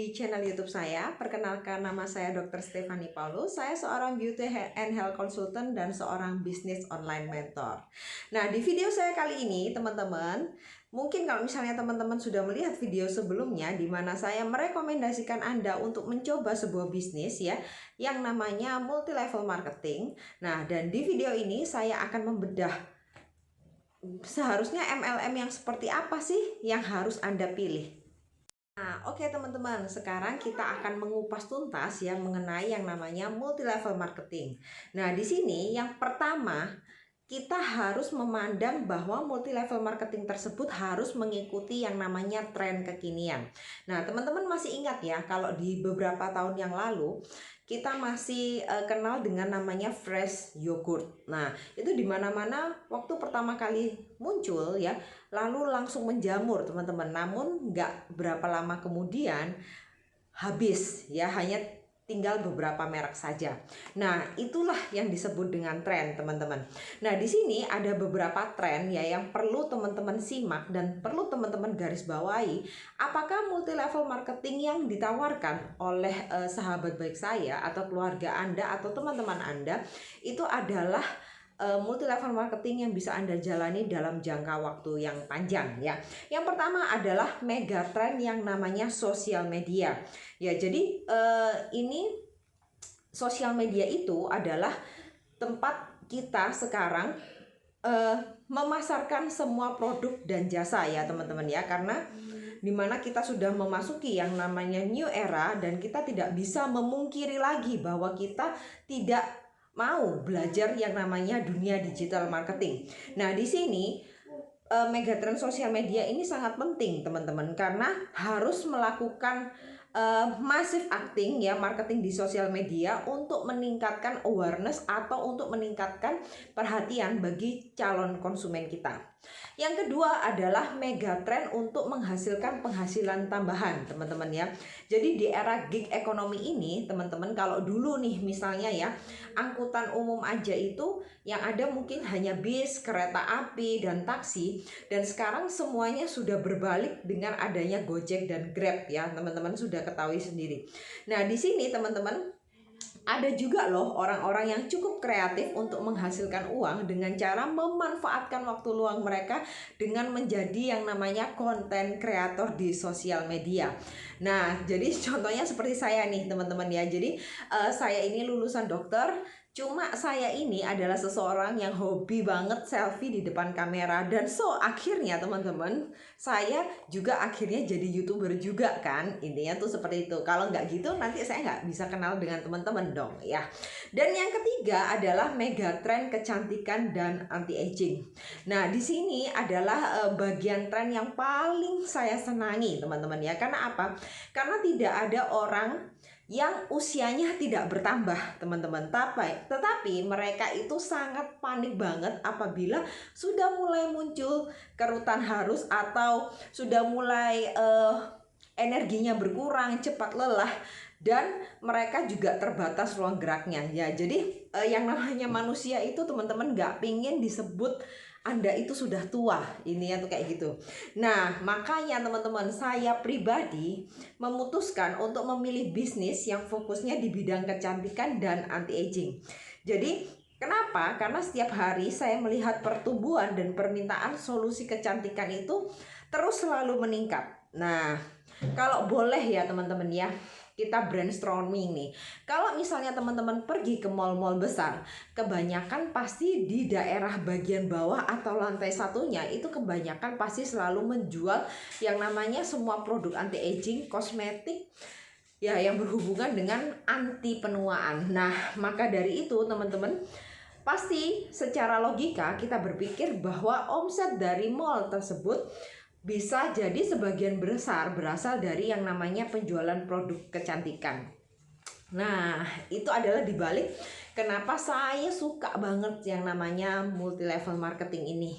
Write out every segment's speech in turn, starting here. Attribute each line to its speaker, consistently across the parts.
Speaker 1: di channel YouTube saya. Perkenalkan, nama saya Dr. Stephanie Paulus. Saya seorang beauty and health consultant dan seorang bisnis online mentor. Nah, di video saya kali ini, teman-teman, mungkin kalau misalnya teman-teman sudah melihat video sebelumnya di mana saya merekomendasikan Anda untuk mencoba sebuah bisnis ya yang namanya multi level marketing. Nah, dan di video ini saya akan membedah seharusnya MLM yang seperti apa sih yang harus Anda pilih. Nah, oke teman-teman, sekarang kita akan mengupas tuntas ya mengenai yang namanya multi level marketing. Nah, di sini yang pertama kita harus memandang bahwa multi level marketing tersebut harus mengikuti yang namanya tren kekinian. Nah, teman-teman masih ingat ya kalau di beberapa tahun yang lalu kita masih kenal dengan namanya fresh yogurt. Nah, itu di mana-mana waktu pertama kali muncul ya, lalu langsung menjamur teman-teman. Namun nggak berapa lama kemudian habis ya, hanya tinggal beberapa merek saja. Nah, itulah yang disebut dengan tren, teman-teman. Nah, di sini ada beberapa tren ya yang perlu teman-teman simak dan perlu teman-teman garis bawahi. Apakah multi level marketing yang ditawarkan oleh sahabat baik saya atau keluarga Anda atau teman-teman Anda itu adalah multi level marketing yang bisa Anda jalani dalam jangka waktu yang panjang ya. Yang pertama adalah mega trend yang namanya sosial media. Ya, jadi ini sosial media itu adalah tempat kita sekarang memasarkan semua produk dan jasa ya teman-teman ya, karena dimana kita sudah memasuki yang namanya new era dan kita tidak bisa memungkiri lagi bahwa kita tidak mau belajar yang namanya dunia digital marketing. Nah, di sini megatrend sosial media ini sangat penting teman-teman, karena harus melakukan massive acting ya, marketing di sosial media untuk meningkatkan awareness atau untuk meningkatkan perhatian bagi calon konsumen kita. Yang kedua adalah megatrend untuk menghasilkan penghasilan tambahan teman-teman ya. Jadi di era gig ekonomi ini teman-teman, kalau dulu nih misalnya ya angkutan umum aja itu yang ada mungkin hanya bis, kereta api, dan taksi. Dan sekarang semuanya sudah berbalik dengan adanya Gojek dan Grab ya, teman-teman sudah ketahui sendiri. Nah, di sini teman-teman ada juga loh orang-orang yang cukup kreatif untuk menghasilkan uang dengan cara memanfaatkan waktu luang mereka dengan menjadi yang namanya konten kreator di sosial media. Nah, jadi contohnya seperti saya nih teman-teman ya. Jadi saya ini lulusan dokter. Cuma saya ini adalah seseorang yang hobi banget selfie di depan kamera. Dan akhirnya teman-teman, saya juga akhirnya jadi YouTuber juga kan. Intinya tuh seperti itu. Kalau nggak gitu nanti saya nggak bisa kenal dengan teman-teman dong ya. Dan yang ketiga adalah megatrend kecantikan dan anti-aging. Nah, di sini adalah bagian tren yang paling saya senangi teman-teman ya. Karena apa? Karena tidak ada orang yang usianya tidak bertambah teman-teman, tetapi mereka itu sangat panik banget apabila sudah mulai muncul kerutan halus atau sudah mulai energinya berkurang, cepat lelah, dan mereka juga terbatas ruang geraknya ya. Jadi yang namanya manusia itu teman-teman nggak pingin disebut Anda itu sudah tua, ini ya tuh kayak gitu. Nah, makanya teman-teman, saya pribadi memutuskan untuk memilih bisnis yang fokusnya di bidang kecantikan dan anti-aging. Jadi kenapa? Karena setiap hari saya melihat pertumbuhan dan permintaan solusi kecantikan itu terus selalu meningkat. Nah, kalau boleh ya teman-teman ya, kita brainstorming nih. Kalau misalnya teman-teman pergi ke mall-mall besar, kebanyakan pasti di daerah bagian bawah atau lantai satunya itu kebanyakan pasti selalu menjual yang namanya semua produk anti-aging, kosmetik ya yang berhubungan dengan anti penuaan. Nah, maka dari itu teman-teman, pasti secara logika kita berpikir bahwa omset dari mall tersebut bisa jadi sebagian besar berasal dari yang namanya penjualan produk kecantikan. Nah, itu adalah dibalik kenapa saya suka banget yang namanya multi level marketing ini,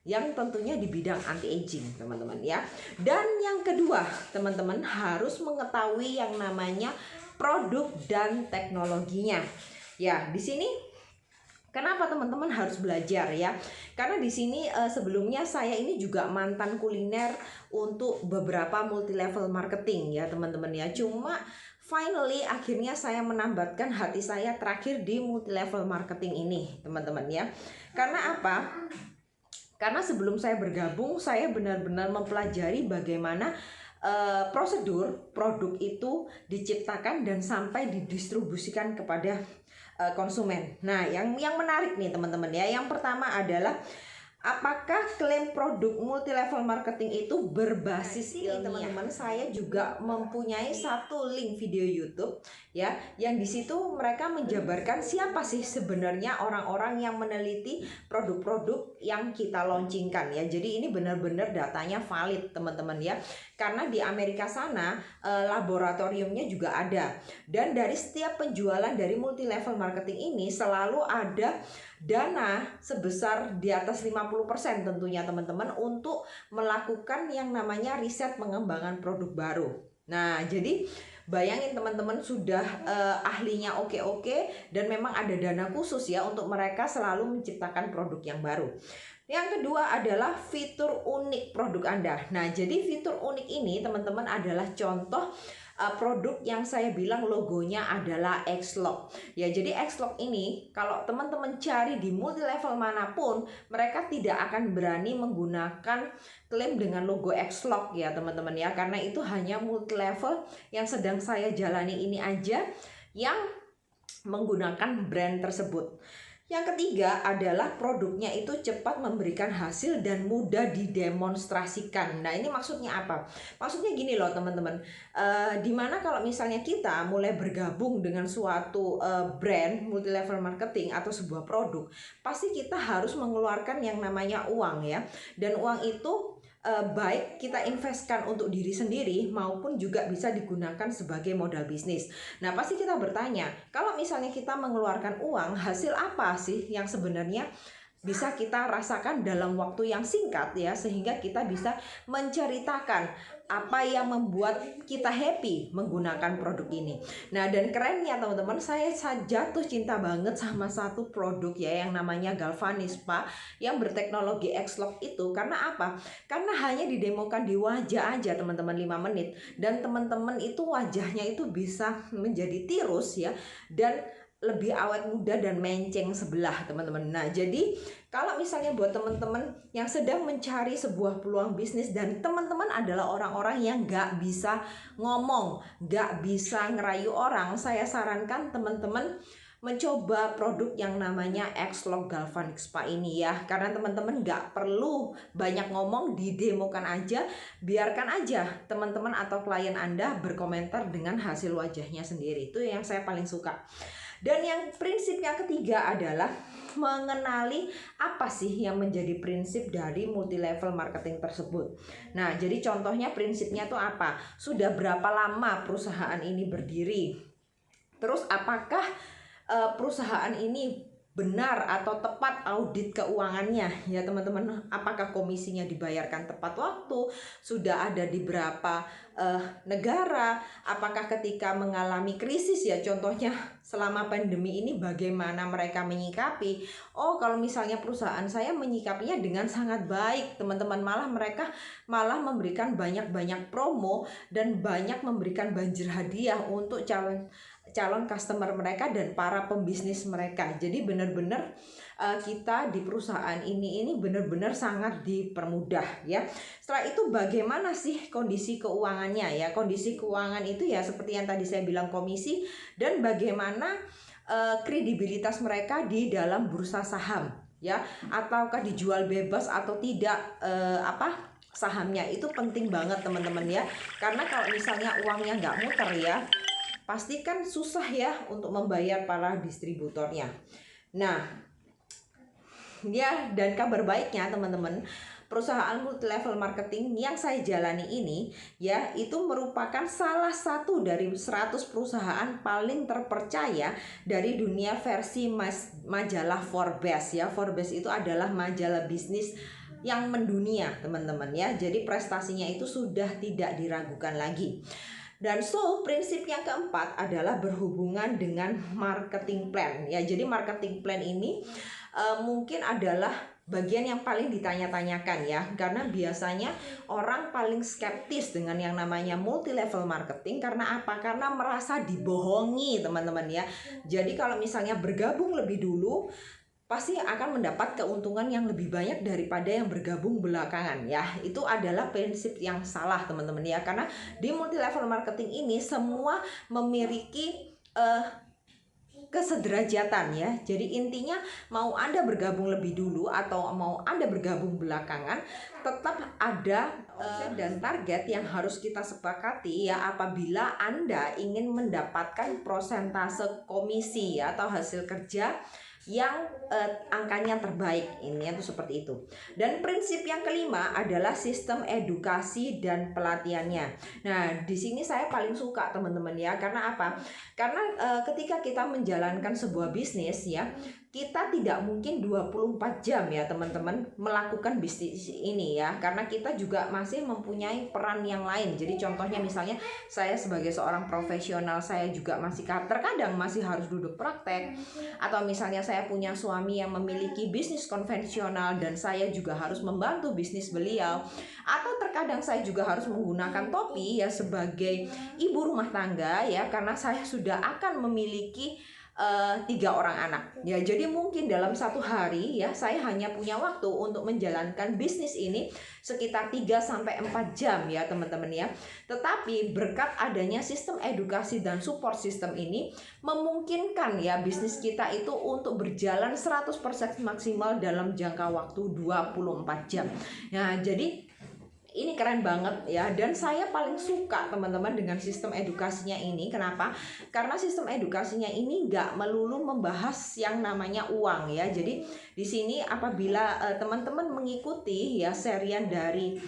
Speaker 1: yang tentunya di bidang anti-aging teman-teman ya. Dan yang kedua teman-teman harus mengetahui yang namanya produk dan teknologinya. Ya, di sini Kenapa teman-teman harus belajar ya? Karena di sini sebelumnya saya ini juga mantan kuliner untuk beberapa multi level marketing ya teman-teman ya. Cuma finally akhirnya saya menambatkan hati saya terakhir di multi level marketing ini teman-teman ya. Karena apa? Karena sebelum saya bergabung saya benar-benar mempelajari bagaimana prosedur produk itu diciptakan dan sampai didistribusikan kepada konsumen. Nah, yang menarik nih teman-teman ya. Yang pertama adalah apakah klaim produk multi level marketing itu berbasis ilmiah? Teman-teman, saya juga mempunyai satu link video YouTube ya, yang di situ mereka menjabarkan siapa sih sebenarnya orang-orang yang meneliti produk-produk yang kita launchingkan ya. Jadi ini benar-benar datanya valid teman-teman ya. Karena di Amerika sana laboratoriumnya juga ada. Dan dari setiap penjualan dari multi level marketing ini selalu ada dana sebesar di atas 50% tentunya teman-teman untuk melakukan yang namanya riset pengembangan produk baru. Nah, jadi bayangin teman-teman sudah ahlinya oke-oke dan memang ada dana khusus ya untuk mereka selalu menciptakan produk yang baru. Yang kedua adalah fitur unik produk Anda. Nah, jadi fitur unik ini teman-teman adalah contoh produk yang saya bilang logonya adalah X-Lock. Ya, jadi X-Lock ini kalau teman-teman cari di multi level manapun, mereka tidak akan berani menggunakan klaim dengan logo X-Lock ya teman-teman ya. Karena itu hanya multi level yang sedang saya jalani ini aja yang menggunakan brand tersebut. Yang ketiga adalah produknya itu cepat memberikan hasil dan mudah didemonstrasikan. Nah, ini maksudnya apa? Maksudnya gini loh teman-teman, dimana kalau misalnya kita mulai bergabung dengan suatu brand multi level marketing atau sebuah produk, pasti kita harus mengeluarkan yang namanya uang ya. Dan uang itu baik kita investkan untuk diri sendiri maupun juga bisa digunakan sebagai modal bisnis. Nah, pasti kita bertanya, kalau misalnya kita mengeluarkan uang, hasil apa sih yang sebenarnya bisa kita rasakan dalam waktu yang singkat ya, sehingga kita bisa menceritakan apa yang membuat kita happy menggunakan produk ini. Nah, dan kerennya teman-teman, saya jatuh cinta banget sama satu produk ya yang namanya Galvanispa yang berteknologi X-Lock itu. Karena apa? Karena hanya didemokan di wajah aja teman-teman 5 menit dan teman-teman itu wajahnya itu bisa menjadi tirus ya, dan lebih awet muda dan menceng sebelah teman-teman. Nah, jadi kalau misalnya buat teman-teman yang sedang mencari sebuah peluang bisnis dan teman-teman adalah orang-orang yang gak bisa ngomong, gak bisa ngerayu orang, saya sarankan teman-teman mencoba produk yang namanya X-Lock Galvanispa ini ya. Karena teman-teman gak perlu banyak ngomong, didemokan aja, biarkan aja teman-teman atau klien Anda berkomentar dengan hasil wajahnya sendiri. Itu yang saya paling suka. Dan yang prinsip yang ketiga adalah mengenali apa sih yang menjadi prinsip dari multi level marketing tersebut. Nah, jadi contohnya prinsipnya tuh apa? Sudah berapa lama perusahaan ini berdiri? Terus apakah perusahaan ini benar atau tepat audit keuangannya ya teman-teman, apakah komisinya dibayarkan tepat waktu, sudah ada di berapa negara, apakah ketika mengalami krisis ya contohnya selama pandemi ini bagaimana mereka menyikapi. Oh, kalau misalnya perusahaan saya menyikapinya dengan sangat baik teman-teman, mereka malah memberikan banyak-banyak promo dan banyak memberikan banjir hadiah untuk calon customer mereka dan para pembisnis mereka. Jadi benar-benar kita di perusahaan ini benar-benar sangat dipermudah ya. Setelah itu bagaimana sih kondisi keuangannya ya? Kondisi keuangan itu ya seperti yang tadi saya bilang, komisi, dan bagaimana kredibilitas mereka di dalam bursa saham ya, ataukah dijual bebas atau tidak sahamnya. Itu penting banget teman-teman ya. Karena kalau misalnya uangnya nggak muter ya, pasti kan susah ya untuk membayar para distributornya. Nah, ya, dan kabar baiknya teman-teman, perusahaan multi level marketing yang saya jalani ini ya, itu merupakan salah satu dari 100 perusahaan paling terpercaya dari dunia versi majalah Forbes ya. Forbes itu adalah majalah bisnis yang mendunia teman-teman ya. Jadi prestasinya itu sudah tidak diragukan lagi. Dan prinsip yang keempat adalah berhubungan dengan marketing plan. Ya, jadi marketing plan ini mungkin adalah bagian yang paling ditanya-tanyakan ya, karena biasanya orang paling skeptis dengan yang namanya multi level marketing. Karena apa? Karena merasa dibohongi, teman-teman ya. Jadi kalau misalnya bergabung lebih dulu, pasti akan mendapat keuntungan yang lebih banyak daripada yang bergabung belakangan ya. Itu adalah prinsip yang salah, teman-teman ya. Karena di multi level marketing ini semua memiliki kesederajatan ya. Jadi intinya mau Anda bergabung lebih dulu atau mau Anda bergabung belakangan, tetap ada dan target yang harus kita sepakati ya, apabila Anda ingin mendapatkan prosentase komisi ya, atau hasil kerja yang angkanya terbaik. Ini itu seperti itu. Dan prinsip yang kelima adalah sistem edukasi dan pelatihannya. Nah, di sini saya paling suka, teman-teman ya. Karena apa? Karena ketika kita menjalankan sebuah bisnis ya, kita tidak mungkin 24 jam ya teman-teman melakukan bisnis ini ya, karena kita juga masih mempunyai peran yang lain. Jadi contohnya misalnya saya sebagai seorang profesional, saya juga masih terkadang masih harus duduk praktek, atau misalnya saya punya suami yang memiliki bisnis konvensional dan saya juga harus membantu bisnis beliau, atau terkadang saya juga harus menggunakan topi ya sebagai ibu rumah tangga ya, karena saya sudah akan memiliki 3 orang anak ya. Jadi mungkin dalam satu hari ya, saya hanya punya waktu untuk menjalankan bisnis ini sekitar 3-4 jam ya teman-teman ya. Tetapi berkat adanya sistem edukasi dan support system ini, memungkinkan ya bisnis kita itu untuk berjalan 100% maksimal dalam jangka waktu 24 jam. Nah, jadi ini keren banget ya, dan saya paling suka teman-teman dengan sistem edukasinya ini. Kenapa? Karena sistem edukasinya ini nggak melulu membahas yang namanya uang ya. Jadi di sini apabila teman-teman mengikuti ya serian dari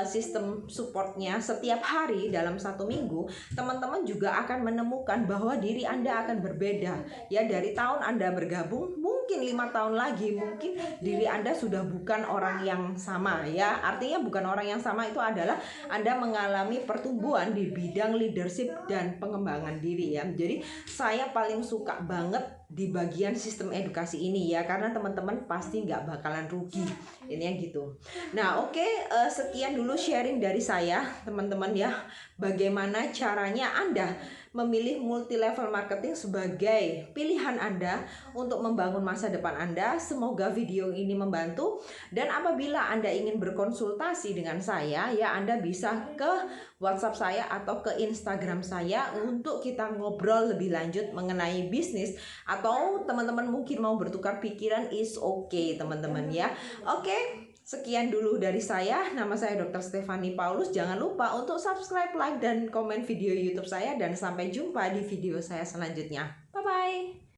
Speaker 1: sistem supportnya setiap hari dalam 1 minggu, teman-teman juga akan menemukan bahwa diri Anda akan berbeda ya. Dari tahun Anda bergabung, mungkin 5 tahun lagi mungkin diri Anda sudah bukan orang yang sama ya. Artinya bukan orang yang sama itu adalah Anda mengalami pertumbuhan di bidang leadership dan pengembangan diri ya. Jadi saya paling suka banget di bagian sistem edukasi ini ya, karena teman-teman pasti nggak bakalan rugi. Ini ya gitu. Nah oke, sekian dulu sharing dari saya teman-teman ya, bagaimana caranya Anda memilih multi level marketing sebagai pilihan Anda untuk membangun masa depan Anda. Semoga video ini membantu, dan apabila Anda ingin berkonsultasi dengan saya ya, Anda bisa ke WhatsApp saya atau ke Instagram saya untuk kita ngobrol lebih lanjut mengenai bisnis, atau teman-teman mungkin mau bertukar pikiran, is okay teman-teman ya. Oke. Sekian dulu dari saya. Nama saya Dr. Stefani Paulus. Jangan lupa untuk subscribe, like, dan komen video YouTube saya. Dan sampai jumpa di video saya selanjutnya. Bye-bye.